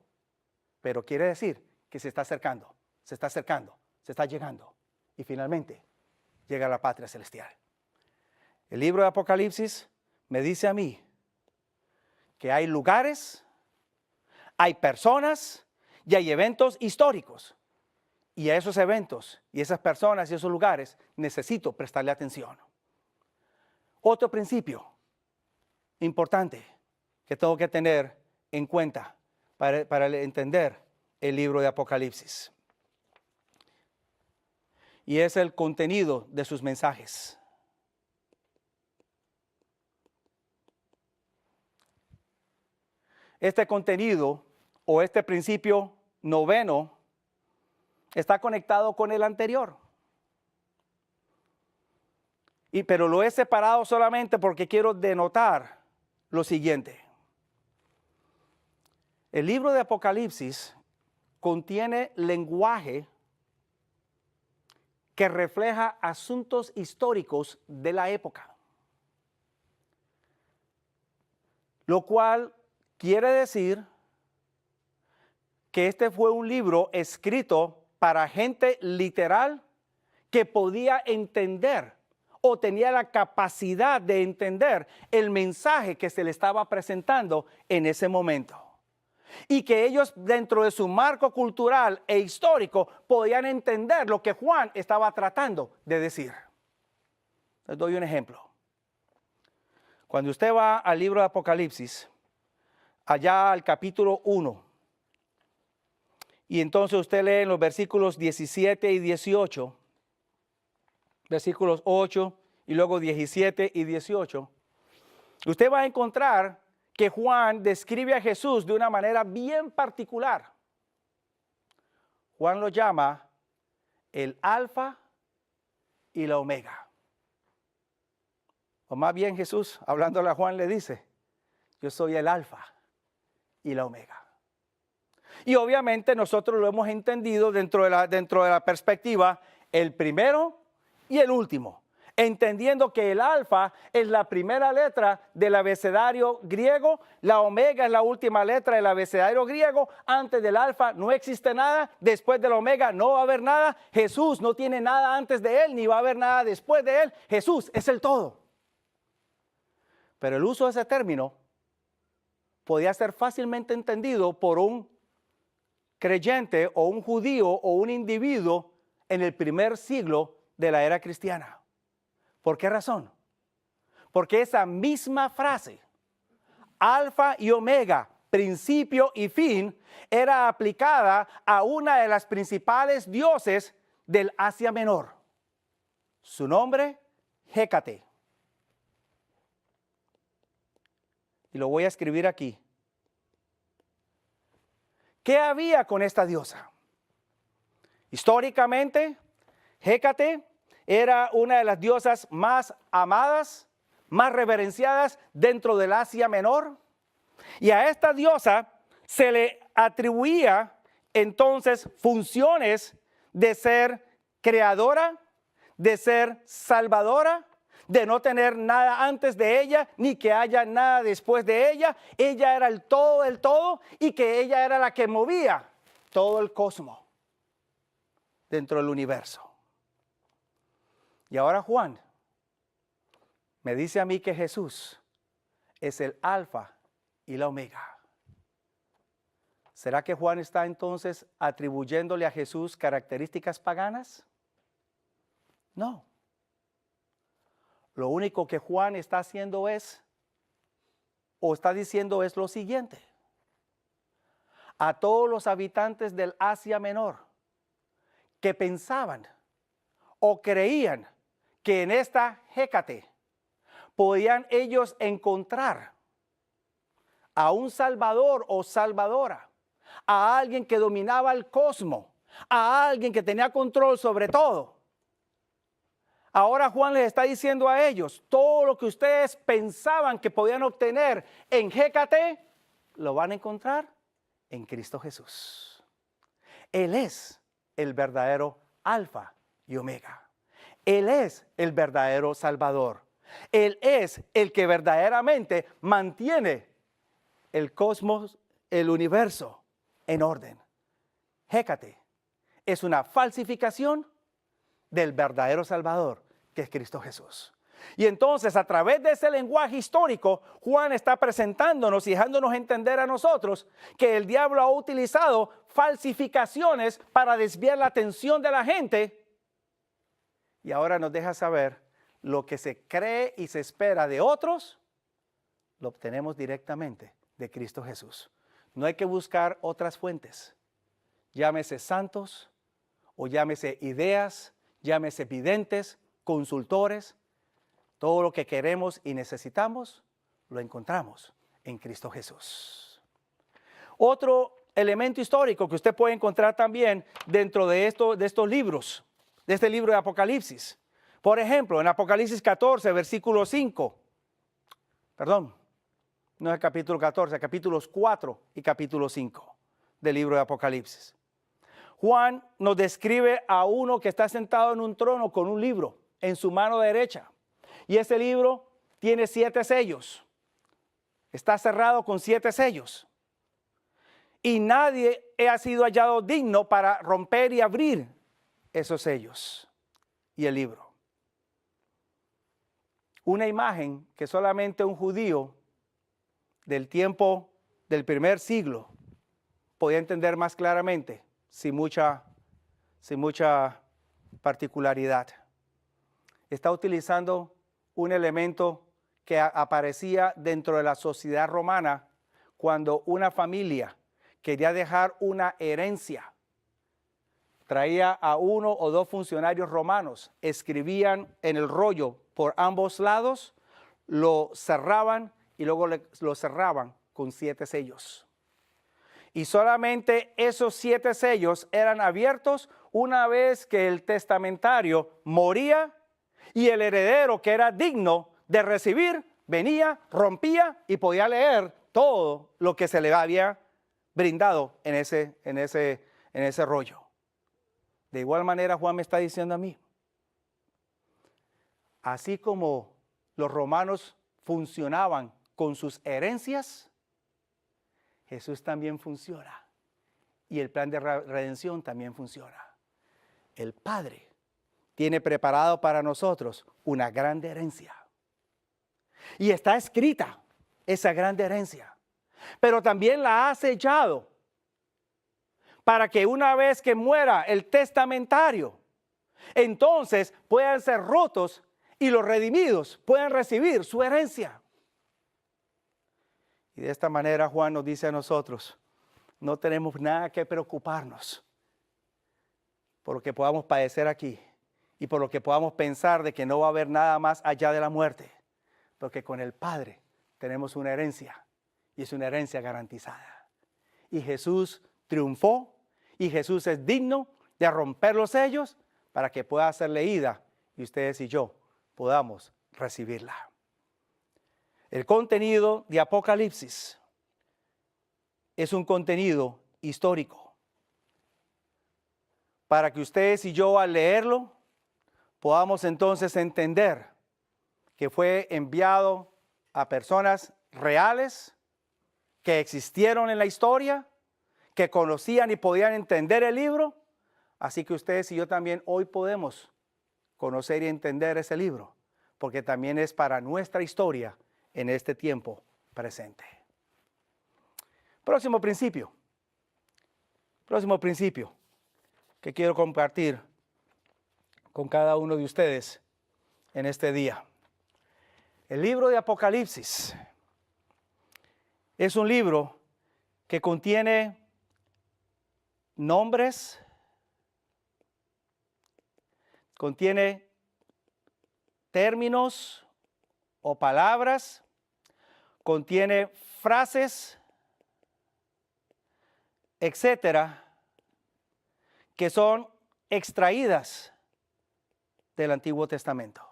Speaker 1: pero quiere decir que se está acercando, se está acercando, se está llegando. Y finalmente llega a la patria celestial. El libro de Apocalipsis me dice a mí que hay lugares, hay personas y hay eventos históricos. Y a esos eventos y esas personas y esos lugares necesito prestarle atención. Otro principio importante que tengo que tener en cuenta para entender el libro de Apocalipsis. Y es el contenido de sus mensajes. Este contenido o este principio noveno está conectado con el anterior. Pero lo he separado solamente porque quiero denotar lo siguiente. El libro de Apocalipsis contiene lenguaje que refleja asuntos históricos de la época. Lo cual quiere decir que este fue un libro escrito para gente literal que podía entender o tenía la capacidad de entender el mensaje que se le estaba presentando en ese momento. Y que ellos dentro de su marco cultural e histórico podían entender lo que Juan estaba tratando de decir. Les doy un ejemplo. Cuando usted va al libro de Apocalipsis, allá al capítulo 1, y entonces usted lee en los versículos 17 y 18, versículos 8 y luego 17 y 18, usted va a encontrar que Juan describe a Jesús de una manera bien particular. Juan lo llama el Alfa y la Omega. O más bien Jesús, hablándole a Juan, le dice, yo soy el Alfa y la Omega. Y obviamente nosotros lo hemos entendido dentro de la perspectiva, el primero y el último, entendiendo que el alfa es la primera letra del abecedario griego, la omega es la última letra del abecedario griego, antes del alfa no existe nada, después del omega no va a haber nada, Jesús no tiene nada antes de él, ni va a haber nada después de él, Jesús es el todo. Pero el uso de ese término podía ser fácilmente entendido por un creyente o un judío o un individuo en el primer siglo de la era cristiana. ¿Por qué razón? Porque esa misma frase, alfa y omega, principio y fin, era aplicada a una de las principales dioses del Asia Menor. Su nombre, Hécate. Y lo voy a escribir aquí. ¿Qué había con esta diosa? Históricamente, Hécate era una de las diosas más amadas, más reverenciadas dentro del Asia Menor. Y a esta diosa se le atribuía entonces funciones de ser creadora, de ser salvadora, de no tener nada antes de ella, ni que haya nada después de ella. Ella era el todo del todo y que ella era la que movía todo el cosmos dentro del universo. Y ahora Juan me dice a mí que Jesús es el alfa y la omega. ¿Será que Juan está entonces atribuyéndole a Jesús características paganas? No. Lo único que Juan está haciendo es, o está diciendo es lo siguiente. A todos los habitantes del Asia Menor que pensaban o creían que en esta Hécate podían ellos encontrar a un salvador o salvadora, a alguien que dominaba el cosmos, a alguien que tenía control sobre todo. Ahora Juan les está diciendo a ellos, todo lo que ustedes pensaban que podían obtener en Hécate, lo van a encontrar en Cristo Jesús. Él es el verdadero alfa y omega. Él es el verdadero salvador. Él es el que verdaderamente mantiene el cosmos, el universo en orden. Hécate es una falsificación del verdadero Salvador, que es Cristo Jesús. Y entonces, a través de ese lenguaje histórico, Juan está presentándonos y dejándonos entender a nosotros que el diablo ha utilizado falsificaciones para desviar la atención de la gente. Y ahora nos deja saber lo que se cree y se espera de otros, lo obtenemos directamente de Cristo Jesús. No hay que buscar otras fuentes, llámese santos o llámese ideas, llámese videntes, consultores. Todo lo que queremos y necesitamos lo encontramos en Cristo Jesús. Otro elemento histórico que usted puede encontrar también dentro de estos libros, de este libro de Apocalipsis. Por ejemplo, en Apocalipsis 14, versículo 5. Perdón, no es el capítulo 14, capítulos 4 y capítulo 5 del libro de Apocalipsis. Juan nos describe a uno que está sentado en un trono con un libro en su mano derecha. Y ese libro tiene 7 sellos. Está cerrado con 7 sellos. Y nadie ha sido hallado digno para romper y abrir esos sellos y el libro. Una imagen que solamente un judío del tiempo del primer siglo podía entender más claramente, sin mucha particularidad. Está utilizando un elemento que aparecía dentro de la sociedad romana cuando una familia quería dejar una herencia. Traía a 1 o 2 funcionarios romanos, escribían en el rollo por ambos lados, lo cerraban y luego lo cerraban con 7 sellos. Y solamente esos 7 sellos eran abiertos una vez que el testamentario moría y el heredero que era digno de recibir venía, rompía y podía leer todo lo que se le había brindado en ese rollo. De igual manera, Juan me está diciendo a mí, así como los romanos funcionaban con sus herencias, Jesús también funciona. Y el plan de redención también funciona. El Padre tiene preparado para nosotros una gran herencia. Y está escrita esa gran herencia. Pero también la ha sellado para que una vez que muera el testamentario, entonces puedan ser rotos y los redimidos puedan recibir su herencia. Y de esta manera Juan nos dice a nosotros, no tenemos nada que preocuparnos por lo que podamos padecer aquí y por lo que podamos pensar de que no va a haber nada más allá de la muerte, porque con el Padre tenemos una herencia y es una herencia garantizada. Y Jesús triunfó y Jesús es digno de romper los sellos para que pueda ser leída y ustedes y yo podamos recibirla. El contenido de Apocalipsis es un contenido histórico. Para que ustedes y yo al leerlo podamos entonces entender que fue enviado a personas reales que existieron en la historia, que conocían y podían entender el libro. Así que ustedes y yo también hoy podemos conocer y entender ese libro, porque también es para nuestra historia en este tiempo presente. Próximo principio que quiero compartir con cada uno de ustedes en este día. El libro de Apocalipsis es un libro que contiene nombres, contiene términos o palabras, contiene frases, etcétera, que son extraídas del Antiguo Testamento.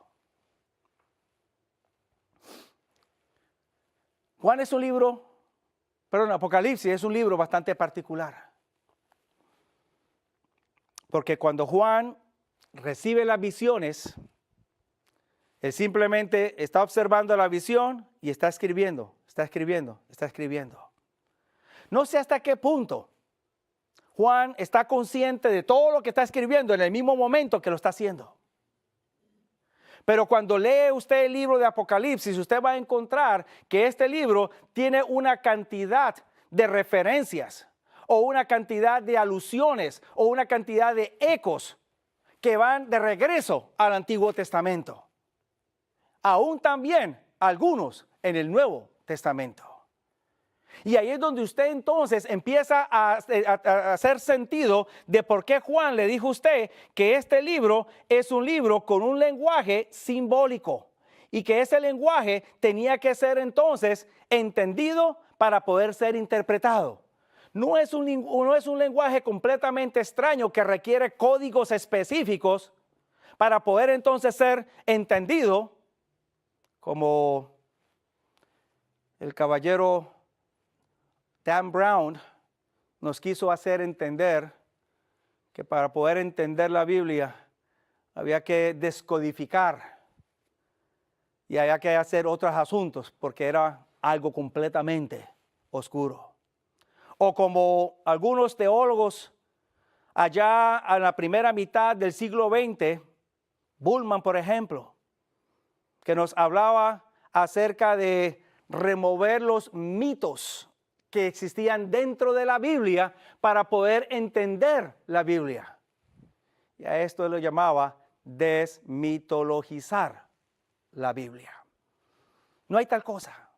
Speaker 1: Apocalipsis es un libro bastante particular. Porque cuando Juan recibe las visiones, él simplemente está observando la visión y está escribiendo. No sé hasta qué punto Juan está consciente de todo lo que está escribiendo en el mismo momento que lo está haciendo. Pero cuando lee usted el libro de Apocalipsis, usted va a encontrar que este libro tiene una cantidad de referencias o una cantidad de alusiones o una cantidad de ecos que van de regreso al Antiguo Testamento. Aún también algunos en el Nuevo Testamento. Y ahí es donde usted entonces empieza a hacer sentido de por qué Juan le dijo a usted que este libro es un libro con un lenguaje simbólico y que ese lenguaje tenía que ser entonces entendido para poder ser interpretado. No es un lenguaje completamente extraño que requiere códigos específicos para poder entonces ser entendido, como el caballero Dan Brown nos quiso hacer entender que para poder entender la Biblia había que descodificar y había que hacer otros asuntos porque era algo completamente oscuro. O como algunos teólogos allá en la primera mitad del siglo XX, Bullman, por ejemplo, que nos hablaba acerca de remover los mitos que existían dentro de la Biblia para poder entender la Biblia. Y a esto lo llamaba desmitologizar la Biblia. No hay tal cosa.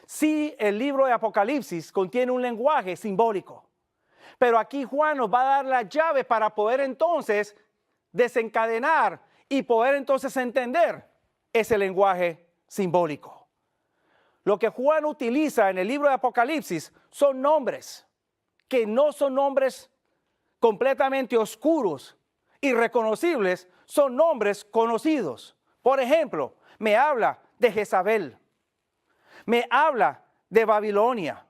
Speaker 1: Sí, el libro de Apocalipsis contiene un lenguaje simbólico, pero aquí Juan nos va a dar la llave para poder entonces desencadenar y poder entonces entender ese lenguaje simbólico. Lo que Juan utiliza en el libro de Apocalipsis son nombres que no son nombres completamente oscuros, irreconocibles, son nombres conocidos. Por ejemplo, me habla de Jezabel, me habla de Babilonia,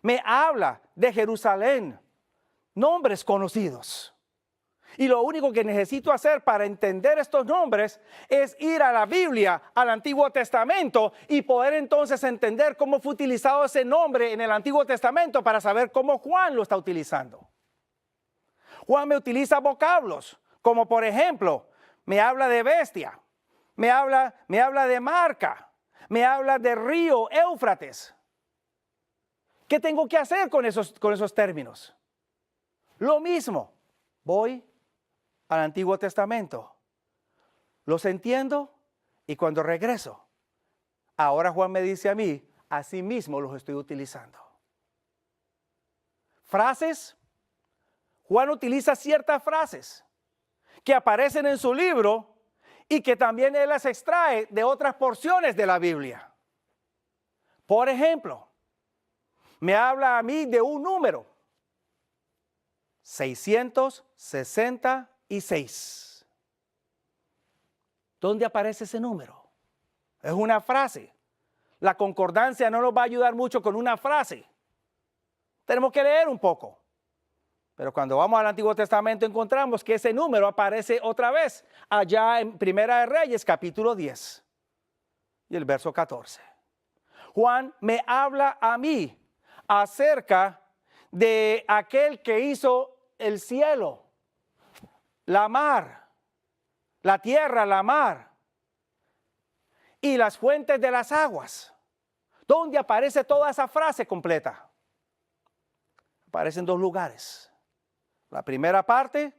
Speaker 1: me habla de Jerusalén, nombres conocidos. Y lo único que necesito hacer para entender estos nombres es ir a la Biblia, al Antiguo Testamento, y poder entonces entender cómo fue utilizado ese nombre en el Antiguo Testamento para saber cómo Juan lo está utilizando. Juan me utiliza vocablos, como por ejemplo, me habla de bestia, me habla de marca, me habla de río Éufrates. ¿Qué tengo que hacer con esos términos? Lo mismo, voy al Antiguo Testamento, los entiendo y cuando regreso, ahora Juan me dice a mí, así mismo los estoy utilizando. Frases, Juan utiliza ciertas frases que aparecen en su libro y que también él las extrae de otras porciones de la Biblia. Por ejemplo, me habla a mí de un número, 666. ¿Dónde aparece ese número? Es una frase. La concordancia no nos va a ayudar mucho con una frase. Tenemos que leer un poco. Pero cuando vamos al Antiguo Testamento encontramos que ese número aparece otra vez allá en Primera de Reyes, capítulo 10 y el verso 14. Juan me habla a mí acerca de aquel que hizo el cielo, la mar, la tierra, la mar y las fuentes de las aguas. ¿Dónde aparece toda esa frase completa? Aparece en dos lugares. La primera parte,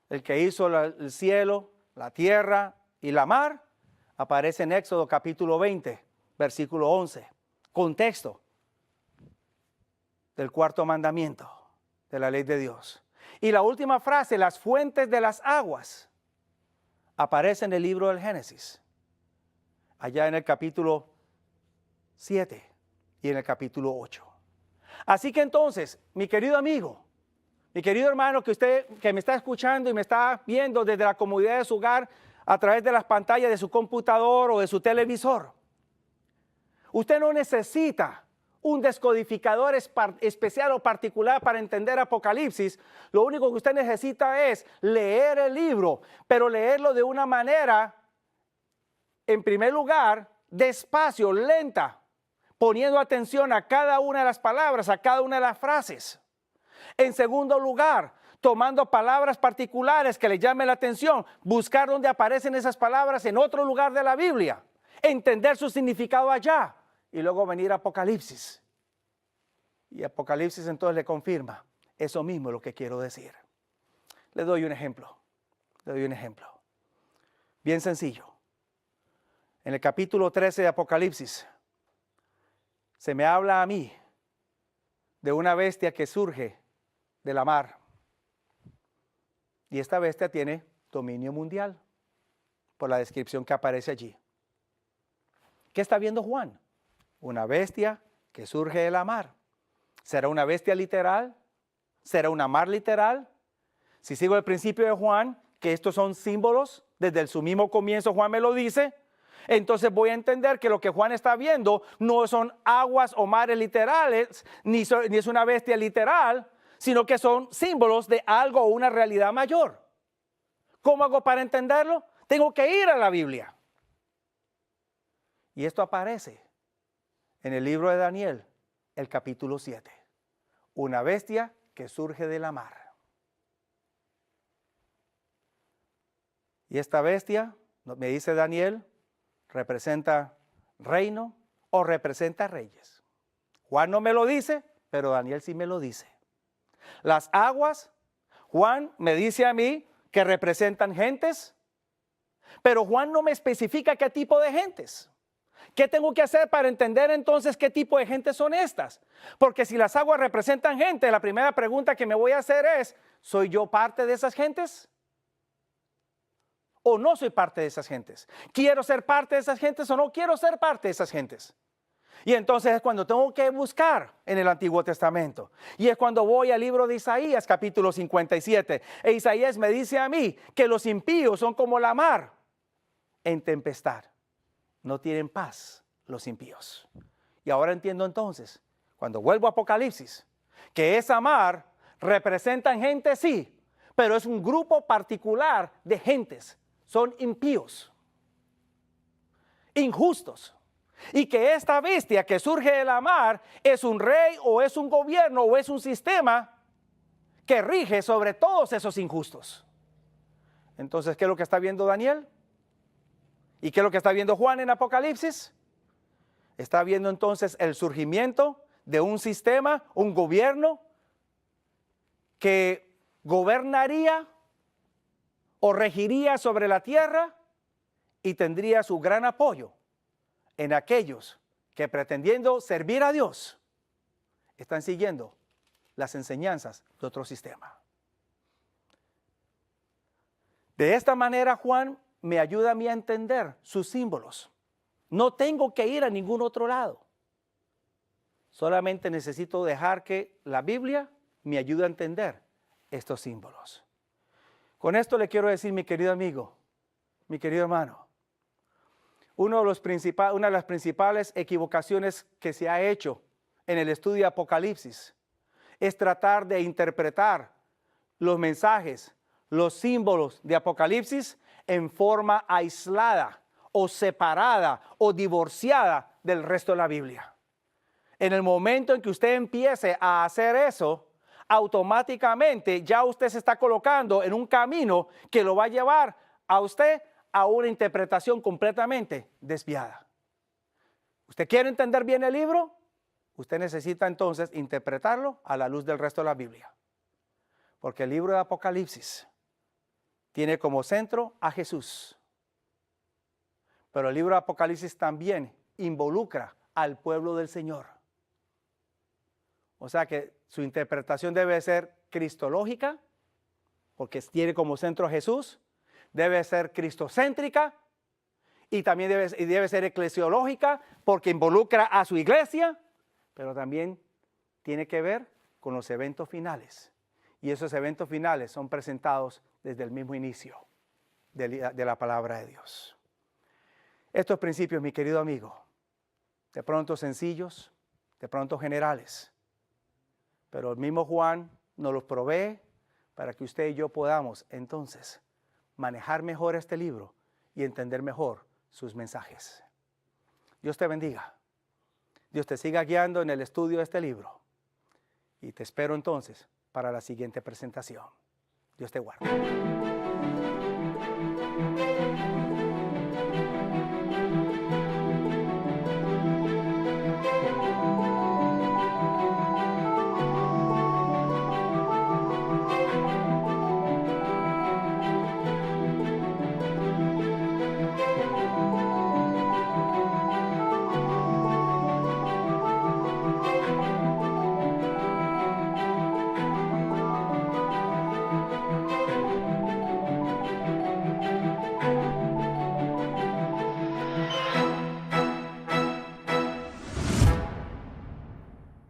Speaker 1: el que hizo el cielo, la tierra y la mar, aparece en Éxodo capítulo 20, versículo 11. Contexto del cuarto mandamiento de la ley de Dios. Y la última frase, las fuentes de las aguas, aparece en el libro del Génesis, allá en el capítulo 7 y en el capítulo 8. Así que entonces, mi querido amigo, mi querido hermano, que me está escuchando y me está viendo desde la comodidad de su hogar a través de las pantallas de su computador o de su televisor, usted no necesita un descodificador especial o particular para entender Apocalipsis. Lo único que usted necesita es leer el libro, pero leerlo de una manera, en primer lugar, despacio, lenta, poniendo atención a cada una de las palabras, a cada una de las frases. En segundo lugar, tomando palabras particulares que le llamen la atención, buscar dónde aparecen esas palabras en otro lugar de la Biblia, entender su significado allá y luego venir a Apocalipsis. Y Apocalipsis entonces le confirma, eso mismo es lo que quiero decir. Le doy un ejemplo, bien sencillo. En el capítulo 13 de Apocalipsis, se me habla a mí de una bestia que surge de la mar. Y esta bestia tiene dominio mundial, por la descripción que aparece allí. ¿Qué está viendo Juan? Una bestia que surge de la mar. ¿Será una bestia literal? ¿Será una mar literal? Si sigo el principio de Juan, que estos son símbolos, desde su mismo comienzo Juan me lo dice, entonces voy a entender que lo que Juan está viendo no son aguas o mares literales, ni es una bestia literal, sino que son símbolos de algo o una realidad mayor. ¿Cómo hago para entenderlo? Tengo que ir a la Biblia. Y esto aparece en el libro de Daniel, el capítulo 7. Una bestia que surge de la mar. Y esta bestia, me dice Daniel, representa reino o representa reyes. Juan no me lo dice, pero Daniel sí me lo dice. Las aguas, Juan me dice a mí que representan gentes, pero Juan no me especifica qué tipo de gentes. ¿Qué tengo que hacer para entender entonces qué tipo de gentes son estas? Porque si las aguas representan gente, la primera pregunta que me voy a hacer es, ¿soy yo parte de esas gentes? ¿O no soy parte de esas gentes? ¿Quiero ser parte de esas gentes o no quiero ser parte de esas gentes? Y entonces es cuando tengo que buscar en el Antiguo Testamento. Y es cuando voy al libro de Isaías, capítulo 57. E Isaías me dice a mí que los impíos son como la mar en tempestad. No tienen paz los impíos. Y ahora entiendo entonces cuando vuelvo a Apocalipsis, que esa mar representa gente, sí, pero es un grupo particular de gentes. Son impíos, injustos. Y que esta bestia que surge de la mar es un rey o es un gobierno o es un sistema que rige sobre todos esos injustos. Entonces, ¿qué es lo que está viendo Daniel? ¿Y qué es lo que está viendo Juan en Apocalipsis? Está viendo entonces el surgimiento de un sistema, un gobierno que gobernaría o regiría sobre la tierra y tendría su gran apoyo en aquellos que, pretendiendo servir a Dios, están siguiendo las enseñanzas de otro sistema. De esta manera, Juan me ayuda a mí a entender sus símbolos. No tengo que ir a ningún otro lado. Solamente necesito dejar que la Biblia me ayude a entender estos símbolos. Con esto le quiero decir, mi querido amigo, mi querido hermano, una de las principales equivocaciones que se ha hecho en el estudio de Apocalipsis es tratar de interpretar los mensajes, los símbolos de Apocalipsis en forma aislada o separada o divorciada del resto de la Biblia. En el momento en que usted empiece a hacer eso, automáticamente ya usted se está colocando en un camino que lo va a llevar a usted a una interpretación completamente desviada. ¿Usted quiere entender bien el libro? Usted necesita entonces interpretarlo a la luz del resto de la Biblia. Porque el libro de Apocalipsis tiene como centro a Jesús. Pero el libro de Apocalipsis también involucra al pueblo del Señor. O sea que su interpretación debe ser cristológica, porque tiene como centro a Jesús, debe ser cristocéntrica y también debe ser eclesiológica, porque involucra a su iglesia, pero también tiene que ver con los eventos finales. Y esos eventos finales son presentados desde el mismo inicio de la palabra de Dios. Estos principios, mi querido amigo, de pronto sencillos, de pronto generales, pero el mismo Juan nos los provee para que usted y yo podamos entonces manejar mejor este libro y entender mejor sus mensajes. Dios te bendiga. Dios te siga guiando en el estudio de este libro. Y te espero entonces para la siguiente presentación. Dios te guarde.